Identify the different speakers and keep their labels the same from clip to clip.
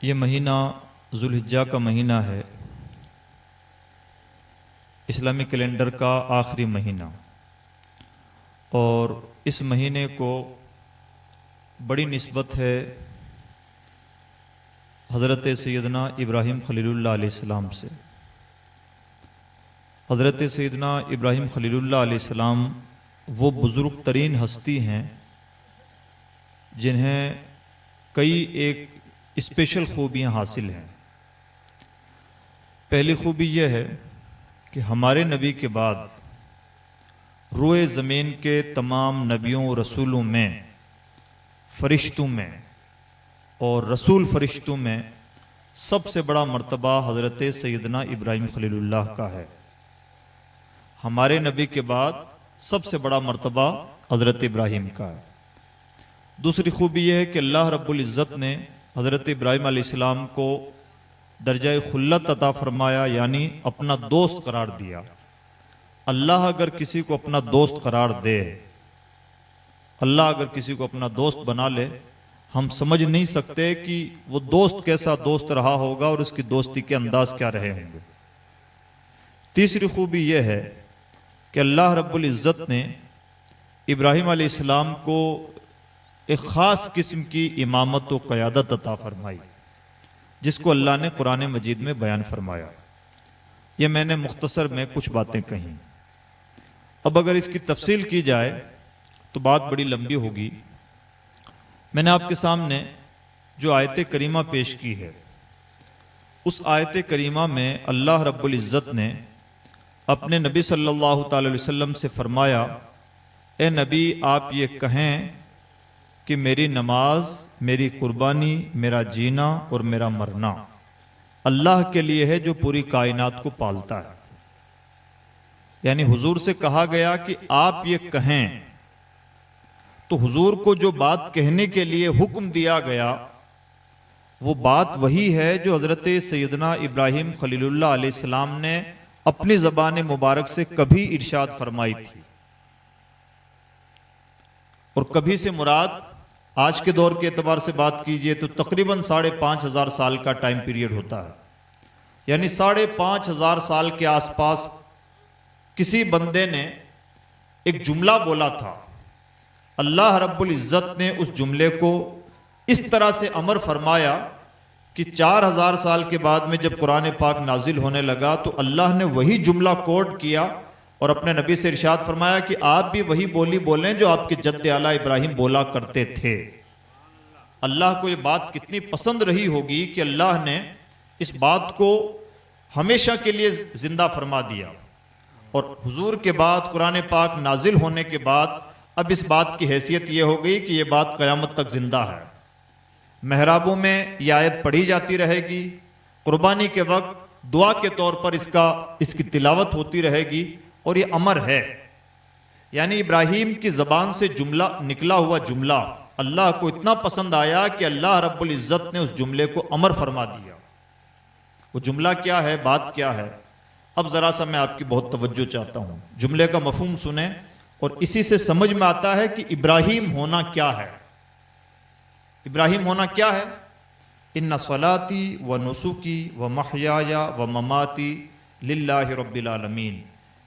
Speaker 1: یہ مہینہ ذوالحجہ کا مہینہ ہے، اسلامی کیلنڈر کا آخری مہینہ، اور اس مہینے کو بڑی نسبت ہے حضرت سیدنا ابراہیم خلیل اللہ علیہ السلام سے۔ حضرت سیدنا ابراہیم خلیل اللہ علیہ السلام وہ بزرگ ترین ہستی ہیں جنہیں کئی ایک اسپیشل خوبیاں حاصل ہیں۔ پہلی خوبی یہ ہے کہ ہمارے نبی کے بعد روئے زمین کے تمام نبیوں و رسولوں میں، فرشتوں میں اور رسول فرشتوں میں سب سے بڑا مرتبہ حضرت سیدنا ابراہیم خلیل اللہ کا ہے۔ ہمارے نبی کے بعد سب سے بڑا مرتبہ حضرت ابراہیم کا ہے۔ دوسری خوبی یہ ہے کہ اللہ رب العزت نے حضرت ابراہیم علیہ السلام کو درجہ خلت عطا فرمایا، یعنی اپنا دوست قرار دیا۔ اللہ اگر کسی کو اپنا دوست قرار دے، اللہ اگر کسی کو اپنا دوست بنا لے، ہم سمجھ نہیں سکتے کہ وہ دوست کیسا دوست رہا ہوگا اور اس کی دوستی کے انداز کیا رہے ہوں گے۔ تیسری خوبی یہ ہے کہ اللہ رب العزت نے ابراہیم علیہ السلام کو ایک خاص قسم کی امامت و قیادت عطا فرمائی، جس کو اللہ نے قرآن مجید میں بیان فرمایا۔ یہ میں نے مختصر میں کچھ باتیں کہیں۔ اب اگر اس کی تفصیل کی جائے تو بات بڑی لمبی ہوگی۔ میں نے آپ کے سامنے جو آیت کریمہ پیش کی ہے، اس آیت کریمہ میں اللہ رب العزت نے اپنے نبی صلی اللہ تعالی علیہ وسلم سے فرمایا، اے نبی آپ یہ کہیں کہ میری نماز، میری قربانی، میرا جینا اور میرا مرنا اللہ کے لیے ہے جو پوری کائنات کو پالتا ہے۔ یعنی حضور سے کہا گیا کہ آپ یہ کہیں، تو حضور کو جو بات کہنے کے لیے حکم دیا گیا وہ بات وہی ہے جو حضرت سیدنا ابراہیم خلیل اللہ علیہ السلام نے اپنی زبان مبارک سے کبھی ارشاد فرمائی تھی۔ اور کبھی سے مراد آج کے دور کے اعتبار سے بات کیجئے تو تقریباً 5,500 سال کا ٹائم پیریڈ ہوتا ہے۔ یعنی 5,500 سال کے آس پاس کسی بندے نے ایک جملہ بولا تھا، اللہ رب العزت نے اس جملے کو اس طرح سے امر فرمایا کہ 4,000 سال کے بعد میں جب قرآن پاک نازل ہونے لگا تو اللہ نے وہی جملہ کوٹ کیا اور اپنے نبی سے ارشاد فرمایا کہ آپ بھی وہی بولی بولیں جو آپ کے جد اعلیٰ ابراہیم بولا کرتے تھے۔ اللہ کو یہ بات کتنی پسند رہی ہوگی کہ اللہ نے اس بات کو ہمیشہ کے لیے زندہ فرما دیا، اور حضور کے بعد قرآن پاک نازل ہونے کے بعد اب اس بات کی حیثیت یہ ہو گئی کہ یہ بات قیامت تک زندہ ہے۔ محرابوں میں یہ آیت پڑھی جاتی رہے گی، قربانی کے وقت دعا کے طور پر اس کی تلاوت ہوتی رہے گی، اور یہ امر ہے۔ یعنی ابراہیم کی زبان سے جملہ نکلا ہوا جملہ اللہ کو اتنا پسند آیا کہ اللہ رب العزت نے اس جملے کو امر فرما دیا۔ وہ جملہ کیا ہے، بات کیا ہے؟ اب ذرا سا میں آپ کی بہت توجہ چاہتا ہوں، جملے کا مفہوم سنیں اور اسی سے سمجھ میں آتا ہے کہ ابراہیم ہونا کیا ہے۔ ابراہیم ہونا کیا ہے؟ ان صلاتی و نسکی و محیای و مماتی للہ رب العالمین،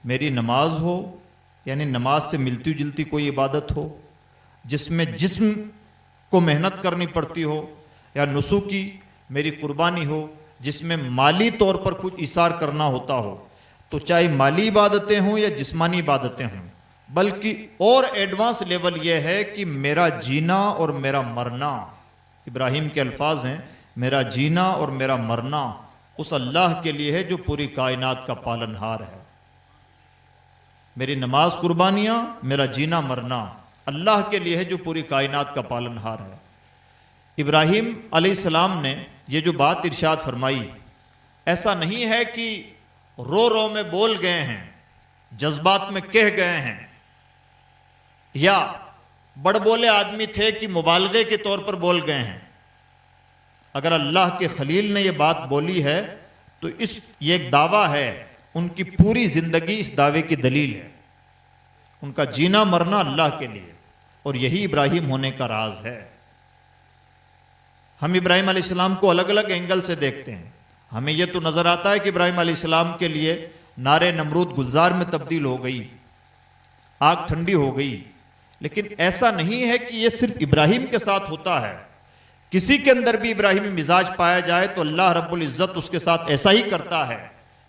Speaker 1: میری نماز ہو، یعنی نماز سے ملتی جلتی کوئی عبادت ہو جس میں جسم کو محنت کرنی پڑتی ہو، یا نسکی میری قربانی ہو جس میں مالی طور پر کچھ ایثار کرنا ہوتا ہو، تو چاہے مالی عبادتیں ہوں یا جسمانی عبادتیں ہوں، بلکہ اور ایڈوانس لیول یہ ہے کہ میرا جینا اور میرا مرنا، ابراہیم کے الفاظ ہیں، میرا جینا اور میرا مرنا اس اللہ کے لیے ہے جو پوری کائنات کا پالنہار ہے۔ میری نماز، قربانیاں، میرا جینا مرنا اللہ کے لیے ہے جو پوری کائنات کا پالنہار ہے۔ ابراہیم علیہ السلام نے یہ جو بات ارشاد فرمائی، ایسا نہیں ہے کہ رو رو میں بول گئے ہیں، جذبات میں کہہ گئے ہیں، یا بڑ بولے آدمی تھے کہ مبالغے کے طور پر بول گئے ہیں۔ اگر اللہ کے خلیل نے یہ بات بولی ہے تو یہ ایک دعویٰ ہے، ان کی پوری زندگی اس دعوے کی دلیل ہے۔ ان کا جینا مرنا اللہ کے لیے، اور یہی ابراہیم ہونے کا راز ہے۔ ہم ابراہیم علیہ السلام کو الگ الگ اینگل سے دیکھتے ہیں. ہمیں یہ تو نظر آتا ہے کہ ابراہیم علیہ السلام کے لیے نار نمرود گلزار میں تبدیل ہو گئی, آگ ٹھنڈی ہو گئی, لیکن ایسا نہیں ہے کہ یہ صرف ابراہیم کے ساتھ ہوتا ہے. کسی کے اندر بھی ابراہیمی مزاج پایا جائے تو اللہ رب العزت اس کے ساتھ ایسا ہی کرتا ہے.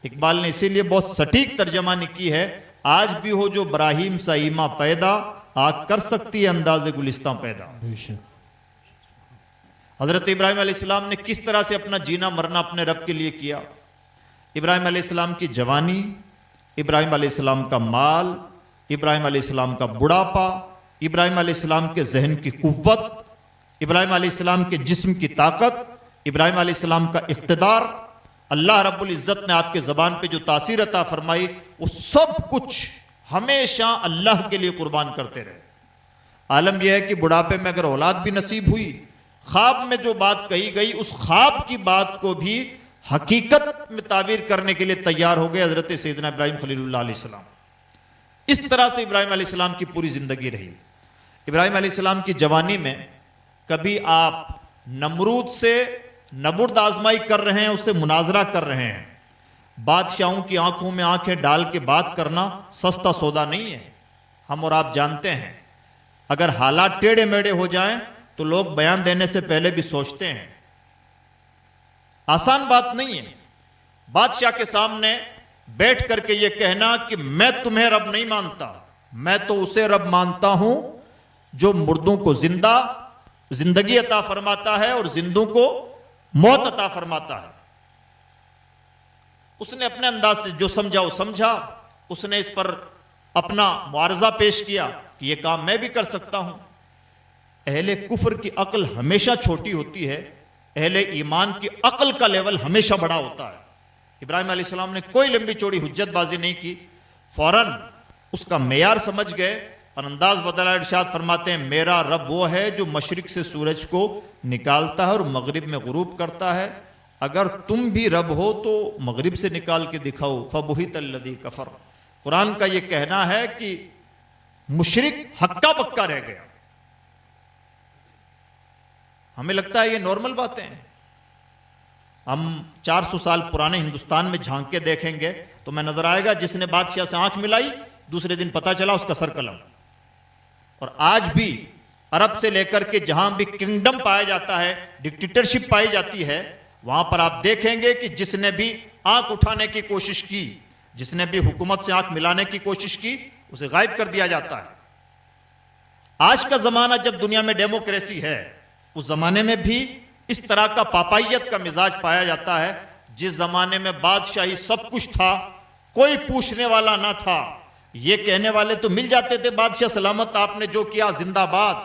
Speaker 1: اقبال نے اسی لیے بہت سٹیک ترجمہ کی ہے, آج بھی ہو جو ابراہیم سا ایما پیدا, آگ کر سکتی ہے انداز گلستان پیدا. حضرت ابراہیم علیہ السلام نے کس طرح سے اپنا جینا مرنا اپنے رب کے لیے کیا. ابراہیم علیہ السلام کی جوانی, ابراہیم علیہ السلام کا مال, ابراہیم علیہ السلام کا بڑھاپا, ابراہیم علیہ السلام کے ذہن کی قوت, ابراہیم علیہ السلام کے جسم کی طاقت, ابراہیم علیہ السلام کا اقتدار, اللہ رب العزت نے آپ کے زبان پہ جو تاثیر عطا فرمائی, وہ سب کچھ ہمیشہ اللہ کے لیے قربان کرتے رہے. عالم یہ ہے کہ بڑھاپے میں اگر اولاد بھی نصیب ہوئی, خواب میں جو بات کہی گئی اس خواب کی بات کو بھی حقیقت میں تعبیر کرنے کے لیے تیار ہو گئے حضرت سیدنا ابراہیم خلیل اللہ علیہ السلام. اس طرح سے ابراہیم علیہ السلام کی پوری زندگی رہی. ابراہیم علیہ السلام کی جوانی میں کبھی آپ نمرود سے نبرد آزمائی کر رہے ہیں, اس سے مناظرہ کر رہے ہیں. بادشاہوں کی آنکھوں میں آنکھیں ڈال کے بات کرنا سستا سودا نہیں ہے. ہم اور آپ جانتے ہیں اگر حالات ٹیڑے میڑے ہو جائیں تو لوگ بیان دینے سے پہلے بھی سوچتے ہیں. آسان بات نہیں ہے بادشاہ کے سامنے بیٹھ کر کے یہ کہنا کہ میں تمہیں رب نہیں مانتا, میں تو اسے رب مانتا ہوں جو مردوں کو زندگی عطا فرماتا ہے اور زندوں کو موت عطا فرماتا ہے. اس نے اپنے انداز سے جو سمجھا وہ سمجھا, اس نے اس پر اپنا معارضہ پیش کیا کہ یہ کام میں بھی کر سکتا ہوں. اہل کفر کی عقل ہمیشہ چھوٹی ہوتی ہے, اہل ایمان کی عقل کا لیول ہمیشہ بڑا ہوتا ہے. ابراہیم علیہ السلام نے کوئی لمبی چوڑی حجت بازی نہیں کی, فوراً اس کا معیار سمجھ گئے اور انداز بدلا. ارشاد فرماتے ہیں میرا رب وہ ہے جو مشرق سے سورج کو نکالتا ہے اور مغرب میں غروب کرتا ہے, اگر تم بھی رب ہو تو مغرب سے نکال کے دکھاؤ. فبہت الذی کفر. قرآن کا یہ کہنا ہے کہ مشرک ہکا بکا رہ گیا. ہمیں لگتا ہے یہ نارمل باتیں ہیں. ہم 400 سال پرانے ہندوستان میں جھانک کے دیکھیں گے تو میں نظر آئے گا جس نے بادشاہ سے آنکھ ملائی دوسرے دن پتہ چلا اس کا سر قلم. اور آج بھی عرب سے لے کر کے جہاں بھی کنگڈم پایا جاتا ہے, ڈکٹیٹرشپ پائی جاتی ہے, وہاں پر آپ دیکھیں گے کہ جس نے بھی آنکھ اٹھانے کی کوشش کی, جس نے بھی حکومت سے آنکھ ملانے کی کوشش کی, اسے غائب کر دیا جاتا ہے. آج کا زمانہ جب دنیا میں ڈیموکریسی ہے, اس زمانے میں بھی اس طرح کا پاپائیت کا مزاج پایا جاتا ہے. جس زمانے میں بادشاہی سب کچھ تھا, کوئی پوچھنے والا نہ تھا, یہ کہنے والے تو مل جاتے تھے بادشاہ سلامت آپ نے جو کیا زندہ باد.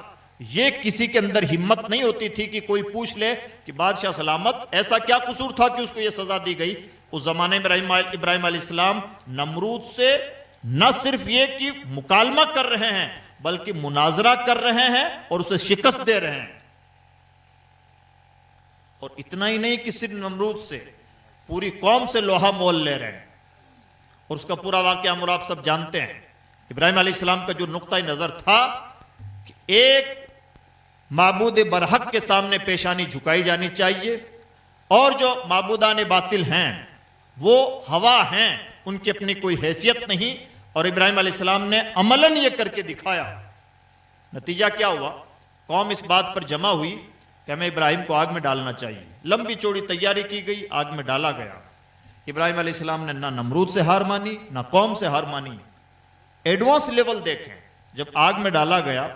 Speaker 1: یہ کسی کے اندر ہمت نہیں ہوتی تھی کہ کوئی پوچھ لے کہ بادشاہ سلامت ایسا کیا قصور تھا کہ اس کو یہ سزا دی گئی. اس زمانے میں ابراہیم علیہ السلام نمرود سے نہ صرف یہ کہ مکالمہ کر رہے ہیں بلکہ مناظرہ کر رہے ہیں اور اسے شکست دے رہے ہیں. اور اتنا ہی نہیں کہ صرف نمرود سے, پوری قوم سے لوہا مول لے رہے ہیں. اور اس کا پورا واقعہ ہم اور آپ سب جانتے ہیں. ابراہیم علیہ السلام کا جو نقطہ نظر تھا کہ ایک معبود برحق کے سامنے پیشانی جھکائی جانی چاہیے, اور جو معبودان باطل ہیں وہ ہوا ہیں, ان کی اپنی کوئی حیثیت نہیں. اور ابراہیم علیہ السلام نے عملاً یہ کر کے دکھایا. نتیجہ کیا ہوا؟ قوم اس بات پر جمع ہوئی کہ ہمیں ابراہیم کو آگ میں ڈالنا چاہیے. لمبی چوڑی تیاری کی گئی, آگ میں ڈالا گیا. ابراہیم علیہ السلام نے نہ نمرود سے ہار مانی نہ قوم سے ہار مانی. ایڈوانس لیول دیکھیں, جب آگ میں ڈالا گیا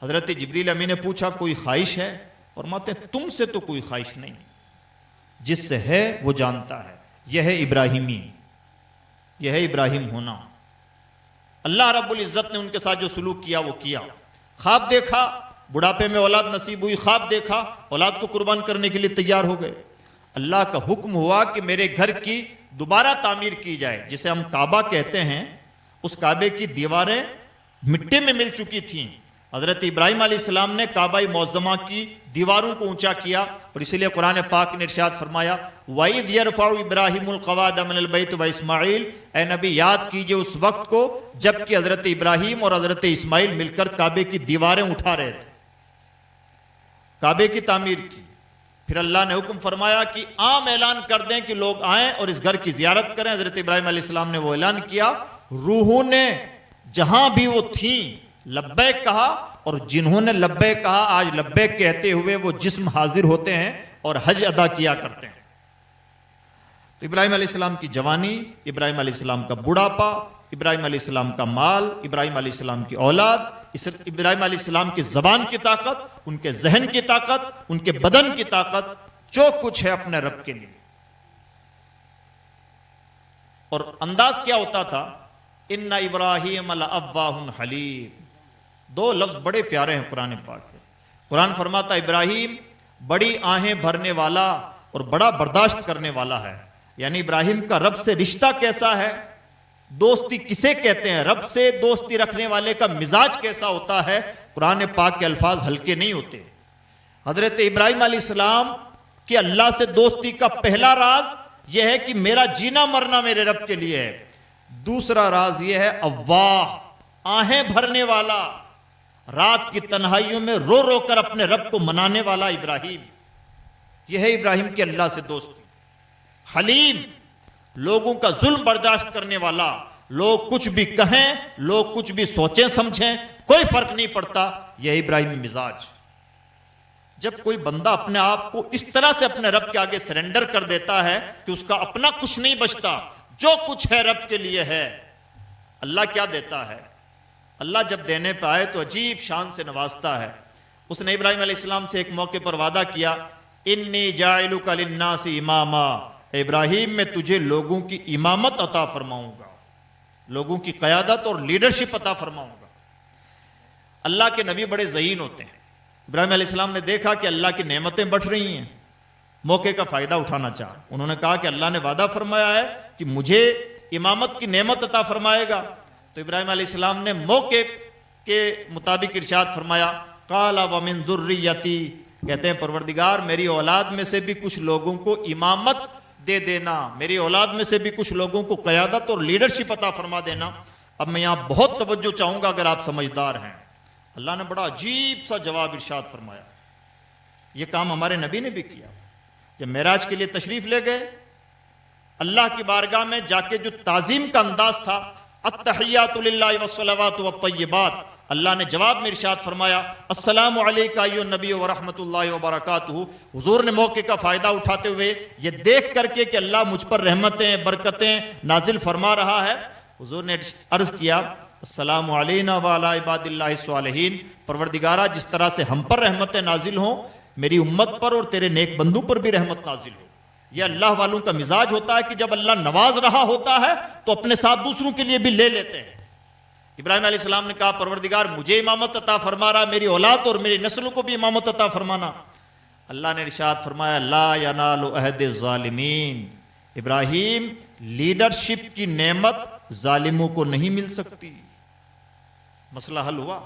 Speaker 1: حضرت جبریل امین نے پوچھا کوئی خواہش ہے؟ فرماتے ہیں تم سے تو کوئی خواہش نہیں, جس سے ہے وہ جانتا ہے. یہ ہے ابراہیمی, یہ ہے ابراہیم ہونا. اللہ رب العزت نے ان کے ساتھ جو سلوک کیا وہ کیا. خواب دیکھا, بڑھاپے میں اولاد نصیب ہوئی, خواب دیکھا, اولاد کو قربان کرنے کے لیے تیار ہو گئے. اللہ کا حکم ہوا کہ میرے گھر کی دوبارہ تعمیر کی جائے, جسے ہم کعبہ کہتے ہیں. اس کعبے کی دیواریں مٹی میں مل چکی تھیں. حضرت ابراہیم علیہ السلام نے کعبہ معظمہ کی دیواروں کو اونچا کیا, اور اسی لیے قرآن پاک نے ارشاد فرمایا وَإِذْ يَرْفَعُ إِبْرَاهِيمُ الْقَوَاعِدَ مِنَ الْبَيْتِ وَإِسْمَاعِيلُ. اے نبی یاد کیجئے اس وقت کو جب کہ حضرت ابراہیم اور حضرت اسماعیل مل کر کعبے کی دیواریں اٹھا رہے تھے, کعبے کی تعمیر کی. پھر اللہ نے حکم فرمایا کہ عام اعلان کر دیں کہ لوگ آئیں اور اس گھر کی زیارت کریں. حضرت ابراہیم علیہ السلام نے وہ اعلان کیا. روحوں نے جہاں بھی وہ تھیں لبیک کہا, اور جنہوں نے لبیک کہا آج لبیک کہتے ہوئے وہ جسم حاضر ہوتے ہیں اور حج ادا کیا کرتے ہیں. تو ابراہیم علیہ السلام کی جوانی, ابراہیم علیہ السلام کا بڑھاپا, ابراہیم علیہ السلام کا مال, ابراہیم علیہ السلام کی اولاد, ابراہیم علیہ السلام کی زبان کی طاقت, ان کے ذہن کی طاقت, ان کے بدن کی طاقت, جو کچھ ہے اپنے رب کے لیے. اور انداز کیا ہوتا تھا؟ ان ابراہیم لأواہ حلیم. دو لفظ بڑے پیارے ہیں قرآن پاک کے. قرآن فرماتا ابراہیم بڑی آہیں بھرنے والا اور بڑا برداشت کرنے والا ہے. یعنی ابراہیم کا رب سے رشتہ کیسا ہے, دوستی کسے کہتے ہیں, رب سے دوستی رکھنے والے کا مزاج کیسا ہوتا ہے. قرآن پاک کے الفاظ ہلکے نہیں ہوتے. حضرت ابراہیم علیہ السلام کی اللہ سے دوستی کا پہلا راز یہ ہے کہ میرا جینا مرنا میرے رب کے لیے ہے. دوسرا راز یہ ہے اواہ, آہیں بھرنے والا, رات کی تنہائیوں میں رو رو کر اپنے رب کو منانے والا ابراہیم. یہ ہے ابراہیم کی اللہ سے دوستی. حلیم, لوگوں کا ظلم برداشت کرنے والا, لوگ کچھ بھی کہیں, لوگ کچھ بھی سوچیں سمجھیں, کوئی فرق نہیں پڑتا. یہ ابراہیمی مزاج. جب کوئی بندہ اپنے آپ کو اس طرح سے اپنے رب کے آگے سرنڈر کر دیتا ہے کہ اس کا اپنا کچھ نہیں بچتا, جو کچھ ہے رب کے لیے ہے. اللہ کیا دیتا ہے؟ اللہ جب دینے پہ آئے تو عجیب شان سے نوازتا ہے. اس نے ابراہیم علیہ السلام سے ایک موقع پر وعدہ کیا, انی جاعلک للناس اماما, ابراہیم میں تجھے لوگوں کی امامت عطا فرماؤں گا, لوگوں کی قیادت اور لیڈرشپ عطا فرماؤں گا. اللہ کے نبی بڑے ذہین ہوتے ہیں. ابراہیم علیہ السلام نے دیکھا کہ اللہ کی نعمتیں بڑھ رہی ہیں, موقع کا فائدہ اٹھانا چاہا. انہوں نے کہا کہ اللہ نے وعدہ فرمایا ہے کہ مجھے امامت کی نعمت عطا فرمائے گا. تو ابراہیم علیہ السلام نے موقع کے مطابق ارشاد فرمایا, قال ومن ذریتی, کہتے ہیں پروردگار میری اولاد میں سے بھی کچھ لوگوں کو امامت دے دینا, میری اولاد میں سے بھی کچھ لوگوں کو قیادت اور لیڈرشپ عطا فرما دینا. اب میں یہاں بہت توجہ چاہوں گا اگر آپ سمجھدار ہیں. اللہ نے بڑا عجیب سا جواب ارشاد فرمایا. یہ کام ہمارے نبی نے بھی کیا. جب معراج کے لیے تشریف لے گئے, اللہ کی بارگاہ میں جا کے جو تعظیم کا انداز تھا, التحیات للہ والصلوات والطیبات, اللہ نے جواب میں ارشاد فرمایا السلام علیکہ ایھا النبی ورحمۃ اللہ وبرکاتہ. حضور نے موقع کا فائدہ اٹھاتے ہوئے یہ دیکھ کر کے کہ اللہ مجھ پر رحمتیں برکتیں نازل فرما رہا ہے, حضور نے عرض کیا السلام علینا وعلی عباد اللہ الصالحین. پروردگارہ جس طرح سے ہم پر رحمتیں نازل ہوں, میری امت پر اور تیرے نیک بندوں پر بھی رحمت نازل ہو. یہ اللہ والوں کا مزاج ہوتا ہے کہ جب اللہ نواز رہا ہوتا ہے تو اپنے ساتھ دوسروں کے لیے بھی لے لیتے ہیں. ابراہیم علیہ السلام نے کہا پروردگار مجھے امامت عطا فرما رہا, میری اولاد اور میری نسلوں کو بھی امامت عطا فرمانا. اللہ نے ارشاد فرمایا لا ینال عہد الظالمین. ابراہیم لیڈرشپ کی نعمت ظالموں کو نہیں مل سکتی. مسئلہ حل ہوا.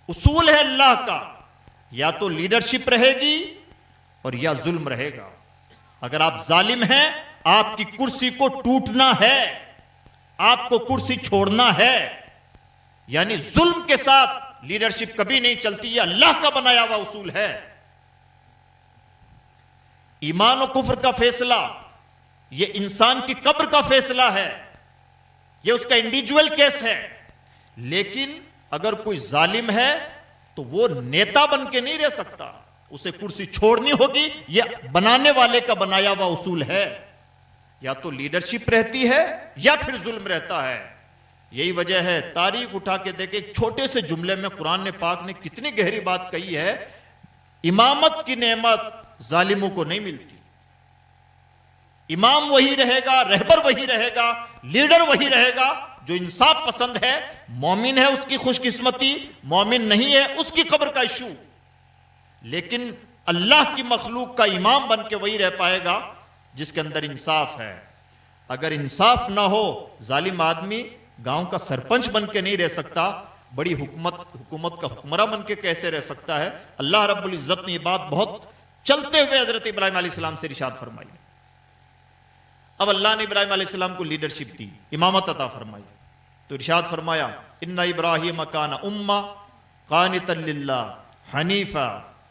Speaker 1: اصول ہے اللہ کا, یا تو لیڈرشپ رہے گی اور یا ظلم رہے گا. اگر آپ ظالم ہیں, آپ کی کرسی کو ٹوٹنا ہے, آپ کو کرسی چھوڑنا ہے. یعنی ظلم کے ساتھ لیڈرشپ کبھی نہیں چلتی. یہ اللہ کا بنایا ہوا اصول ہے. ایمان و کفر کا فیصلہ یہ انسان کی قبر کا فیصلہ ہے, یہ اس کا انڈیویجول کیس ہے. لیکن اگر کوئی ظالم ہے تو وہ نیتا بن کے نہیں رہ سکتا, اسے کرسی چھوڑنی ہوگی. یہ بنانے والے کا بنایا ہوا اصول ہے. یا تو لیڈرشپ رہتی ہے یا پھر ظلم رہتا ہے. یہی وجہ ہے, تاریخ اٹھا کے دیکھیں, ایک چھوٹے سے جملے میں قرآن پاک نے کتنی گہری بات کہی ہے. امامت کی نعمت ظالموں کو نہیں ملتی. امام وہی رہے گا, رہبر وہی رہے گا, لیڈر وہی رہے گا جو انصاف پسند ہے. مومن ہے اس کی خوش قسمتی, مومن نہیں ہے اس کی قبر کا ایشو. لیکن اللہ کی مخلوق کا امام بن کے وہی رہ پائے گا جس کے اندر انصاف ہے. اگر انصاف نہ ہو, ظالم آدمی گاؤں کا سرپنچ بن کے نہیں رہ سکتا, بڑی حکومت کا حکمراں بن کے کیسے رہ سکتا ہے. اللہ رب العزت نے یہ بات بہت چلتے ہوئے حضرت ابراہیم علیہ السلام سے ارشاد فرمائی. اب اللہ نے ابراہیم علیہ السلام کو لیڈرشپ دی, امامت عطا فرمائی. تو ارشاد فرمایا ان ابراہیم کان امہ قانتا للہ حنیفا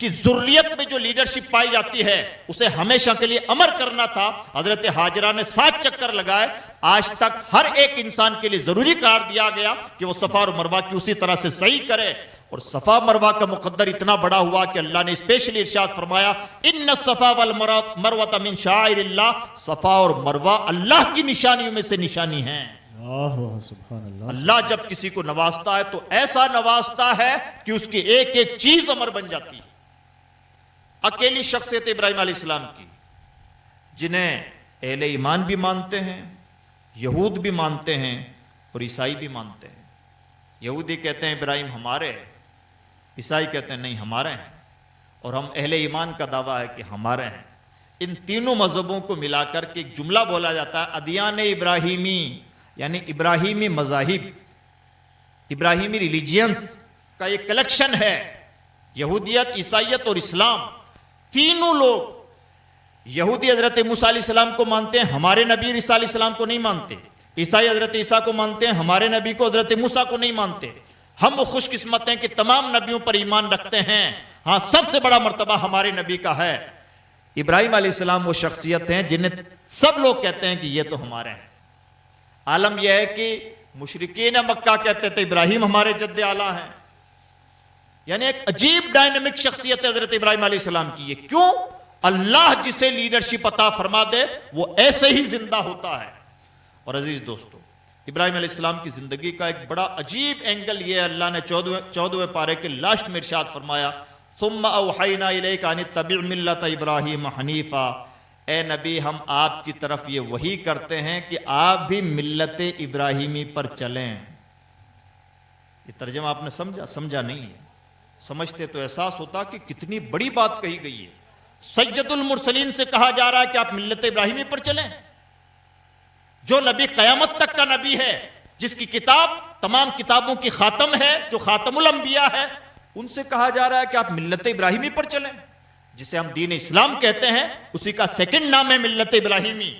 Speaker 1: کی ذریت میں جو لیڈرشپ پائی جاتی ہے اسے ہمیشہ کے لیے امر کرنا تھا. حضرت ہاجرہ نے 7 چکر لگائے. آج تک ہر ایک انسان کے لیے ضروری قرار دیا گیا کہ وہ صفا اور مروہ کی اسی طرح سے صحیح کرے. اور صفا مروہ کا مقدر اتنا بڑا ہوا کہ اللہ نے اسپیشلی ارشاد فرمایا ان الصفا والمروہ من شعائر اللہ. صفا اور مروہ اللہ کی نشانیوں میں سے نشانی ہیں.
Speaker 2: سبحان اللہ.
Speaker 1: اللہ جب کسی کو نوازتا ہے تو ایسا نوازتا ہے کہ اس کی ایک ایک چیز امر بن جاتی ہے. اکیلی شخصیت ابراہیم علیہ السلام کی جنہیں اہل ایمان بھی مانتے ہیں, یہود بھی مانتے ہیں اور عیسائی بھی مانتے ہیں. یہودی کہتے ہیں ابراہیم ہمارے, عیسائی کہتے ہیں نہیں ہمارے ہیں, اور ہم اہل ایمان کا دعویٰ ہے کہ ہمارے ہیں. ان تینوں مذہبوں کو ملا کر کے ایک جملہ بولا جاتا ہے ادیان ابراہیمی, یعنی ابراہیمی مذاہب, ابراہیمی ریلیجینز کا ایک کلیکشن ہے. یہودیت, عیسائیت اور اسلام تینوں لوگ, یہودی حضرت موسیٰ علیہ السلام کو مانتے ہیں, ہمارے نبی عیسیٰ علیہ السلام کو نہیں مانتے. عیسائی حضرت عیسیٰ کو مانتے ہیں, ہمارے نبی کو حضرت موسیٰ کو نہیں مانتے. ہم خوش قسمت ہیں کہ تمام نبیوں پر ایمان رکھتے ہیں. ہاں سب سے بڑا مرتبہ ہمارے نبی کا ہے. ابراہیم علیہ السلام وہ شخصیت ہیں جنہیں سب لوگ کہتے ہیں کہ یہ تو ہمارے ہیں. عالم یہ ہے کہ مشرکین مکہ کہتے تھے ابراہیم ہمارے جد اعلیٰ ہیں. یعنی ایک عجیب ڈائنامک شخصیت ہے حضرت ابراہیم علیہ السلام کی. یہ کیوں؟ اللہ جسے لیڈرشپ عطا فرما دے وہ ایسے ہی زندہ ہوتا ہے. اور عزیز دوستو, ابراہیم علیہ السلام کی زندگی کا ایک بڑا عجیب اینگل یہ ہے, اللہ نے 14ویں پارے کے لاسٹ میں ارشاد فرمایا ثم اوحینا الیک ان اتبع ملت ابراہیم حنیفا. اے نبی ہم آپ کی طرف یہ وحی کرتے ہیں کہ آپ بھی ملت ابراہیمی پر چلیں. یہ ترجمہ آپ نے سمجھا نہیں ہے. سمجھتے تو احساس ہوتا کہ کتنی بڑی بات کہی گئی ہے. سید المرسلین سے کہا جا رہا ہے کہ آپ ملت ابراہیمی پر چلیں. جو نبی قیامت تک کا نبی ہے, جس کی کتاب تمام کتابوں کی خاتم ہے, جو خاتم الانبیاء ہے, ان سے کہا جا رہا ہے کہ آپ ملت ابراہیمی پر چلیں. جسے ہم دین اسلام کہتے ہیں اسی کا سیکنڈ نام ہے ملت ابراہیمی.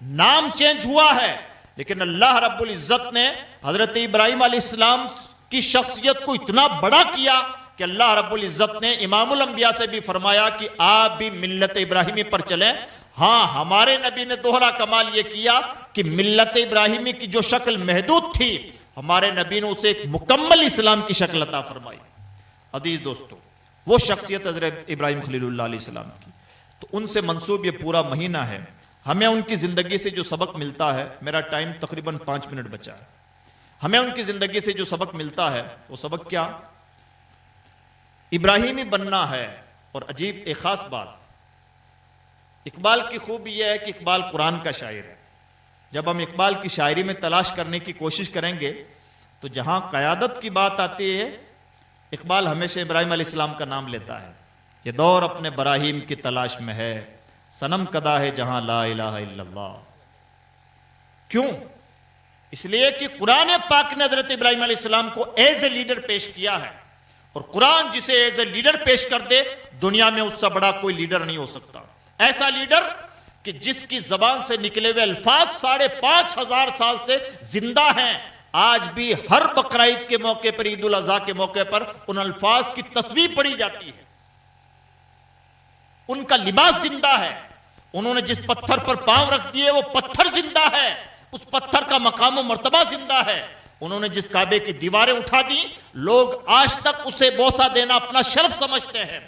Speaker 1: نام چینج ہوا ہے لیکن اللہ رب العزت نے حضرت ابراہیم علیہ السلام کی شخصیت کو اتنا بڑا کیا کہ اللہ رب العزت نے امام الانبیاء سے بھی فرمایا کہ آپ بھی ملت ابراہیمی پر چلیں. ہاں ہمارے نبی نے دوہرا کمال یہ کیا کہ ملت ابراہیمی کی جو شکل محدود تھی ہمارے نبی نے اسے ایک مکمل اسلام کی شکل عطا فرمائی. عزیز دوستو, وہ شخصیت حضرت ابراہیم خلیل اللہ علیہ السلام کی, تو ان سے منسوب یہ پورا مہینہ ہے. ہمیں ان کی زندگی سے جو سبق ملتا ہے, میرا ٹائم تقریباً 5 منٹ بچا ہے, ہمیں ان کی زندگی سے جو سبق ملتا ہے وہ سبق کیا؟ ابراہیمی بننا ہے. اور عجیب ایک خاص بات, اقبال کی خوبی یہ ہے کہ اقبال قرآن کا شاعر ہے. جب ہم اقبال کی شاعری میں تلاش کرنے کی کوشش کریں گے تو جہاں قیادت کی بات آتی ہے اقبال ہمیشہ ابراہیم علیہ السلام کا نام لیتا ہے. یہ دور اپنے براہیم کی تلاش میں ہے, صنم کدا ہے جہاں لا الہ الا اللہ. کیوں؟ اس لیے کہ قرآن پاک نے حضرت ابراہیم علیہ السلام کو ایز اے لیڈر پیش کیا ہے, اور قرآن جسے ایز اے لیڈر پیش کر دے دنیا میں اس سے بڑا کوئی لیڈر نہیں ہو سکتا. ایسا لیڈر کہ جس کی زبان سے نکلے ہوئے الفاظ 5,500 سال سے زندہ ہیں. آج بھی ہر بقرعید کے موقع پر, عید الاضحیٰ کے موقع پر ان الفاظ کی تسبیح پڑھی جاتی ہے. ان کا لباس زندہ ہے. انہوں نے جس پتھر پر پاؤں رکھ دیے وہ پتھر زندہ ہے, اس پتھر کا مقام و مرتبہ زندہ ہے. انہوں نے جس کعبے کی دیواریں اٹھا دی لوگ آج تک اسے بوسہ دینا اپنا شرف سمجھتے ہیں.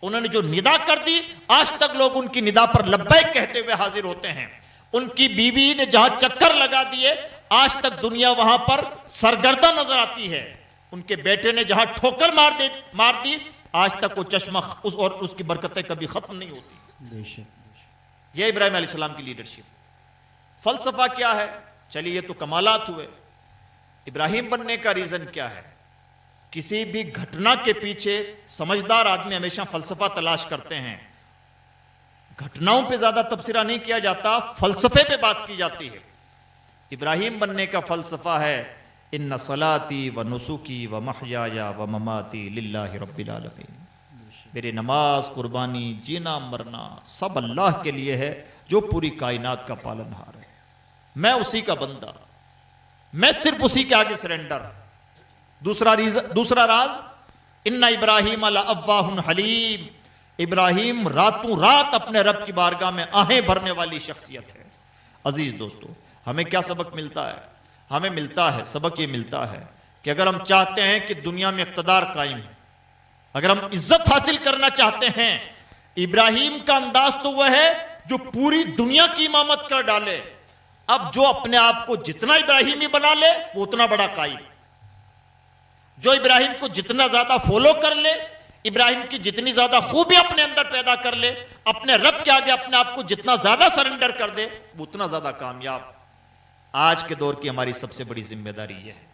Speaker 1: انہوں نے جو ندا کر دی آج تک لوگ ان کی ندا پر لبیک کہتے ہوئے حاضر ہوتے ہیں. ان کی بیوی نے جہاں چکر لگا دیے آج تک دنیا وہاں پر سرگردہ نظر آتی ہے. ان کے بیٹے نے جہاں ٹھوکر مار دی آج تک وہ چشمہ اور اس کی برکتیں کبھی ختم نہیں ہوتی. یہ ابراہیم علیہ السلام کی لیڈرشپ. فلسفہ کیا ہے؟ چلیے یہ تو کمالات ہوئے. ابراہیم بننے کا ریزن کیا ہے؟ کسی بھی گھٹنا کے پیچھے سمجھدار آدمی ہمیشہ فلسفہ تلاش کرتے ہیں. گھٹناؤں پہ زیادہ تبصرہ نہیں کیا جاتا, فلسفے پہ بات کی جاتی ہے. ابراہیم بننے کا فلسفہ ہے ان صلاتی و نسکی و محیای و مماتی للہ رب العالمین. میری نماز, قربانی, جینا مرنا سب اللہ کے لیے ہے جو پوری کائنات کا پالنہار ہے. میں اسی کا بندہ, میں صرف اسی کے آگے سرنڈر. دوسرا راز ان ابراہیم لأواہ حلیم، ابراہیم راتوں رات اپنے رب کی بارگاہ میں آہیں بھرنے والی شخصیت ہے۔ عزیز دوستو، ہمیں کیا سبق ملتا ہے؟ ہمیں ملتا ہے، سبق یہ ملتا ہے کہ اگر ہم چاہتے ہیں کہ دنیا میں اقتدار قائم ہے، اگر ہم عزت حاصل کرنا چاہتے ہیں، ابراہیم کا انداز تو وہ ہے جو پوری دنیا کی امامت کر ڈالے۔ اب جو اپنے آپ کو جتنا ابراہیمی بنا لے وہ اتنا بڑا قائد، جو ابراہیم کو جتنا زیادہ فالو کر لے، ابراہیم کی جتنی زیادہ خوبی اپنے اندر پیدا کر لے، اپنے رب کے آگے اپنے آپ کو جتنا زیادہ سرنڈر کر دے، وہ اتنا زیادہ کامیاب۔ آج کے دور کی ہماری سب سے بڑی ذمہ داری یہ ہے